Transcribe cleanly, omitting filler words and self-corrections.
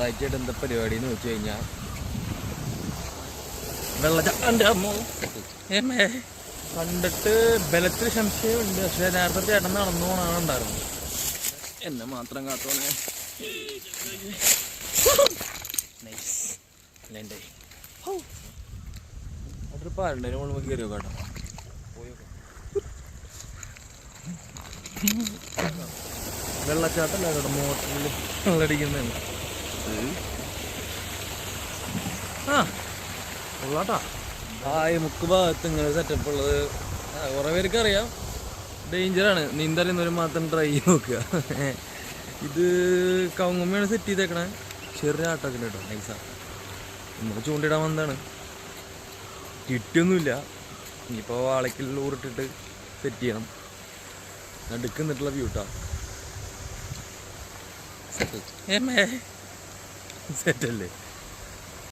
ഞായറാഴ്ചയായിട്ട് എന്താ പരിപാടി എന്ന് വെച്ച് കഴിഞ്ഞാൽ വെള്ളച്ചാട്ടൻ്റെ അമ്മ കണ്ടിട്ട് ബലത്തിൽ സംശയമുണ്ട്. പക്ഷേ നേരത്തെ ചേട്ടൻ നടന്നു പോകണമാണ് ഉണ്ടായിരുന്നു. എന്നെ മാത്രം കാത്തോണേ. അതൊരു പാരണ്ടതിന് മുകളിൽ കയറിയോ കേട്ടോ. വെള്ളച്ചാട്ടല്ല കേട്ടോ, മോട്ടറിൽ വെള്ളടിക്കുന്നതാണ്. ആ ഉള്ളാട്ടാ. ഈ മുക്ക് ഭാഗത്ത് ഇങ്ങനെ സെറ്റപ്പ് ഉള്ളത് കുറേ പേർക്ക് അറിയാം. ഡേഞ്ചറാണ്, നീന്തറിയുന്നവർ മാത്രം ട്രൈ ചെയ്ത് നോക്കുക. ഇത് കവുങ്ങമ്മയാണ് സെറ്റ് ചെയ്തേക്കണേ. ചെറിയ ആട്ടൊക്കെ കേട്ടോ, നൈസാണ്. നമ്മൾ ചൂണ്ടിടാൻ വന്നതാണ്, കിട്ടിയൊന്നുമില്ല. ഇനിയിപ്പോൾ വാളയ്ക്കുള്ള ഊറിട്ടിട്ട് സെറ്റ് ചെയ്യണം. നടുക്ക് നിന്നിട്ടുള്ള വ്യൂട്ടാ. സെറ്റല്ലേ?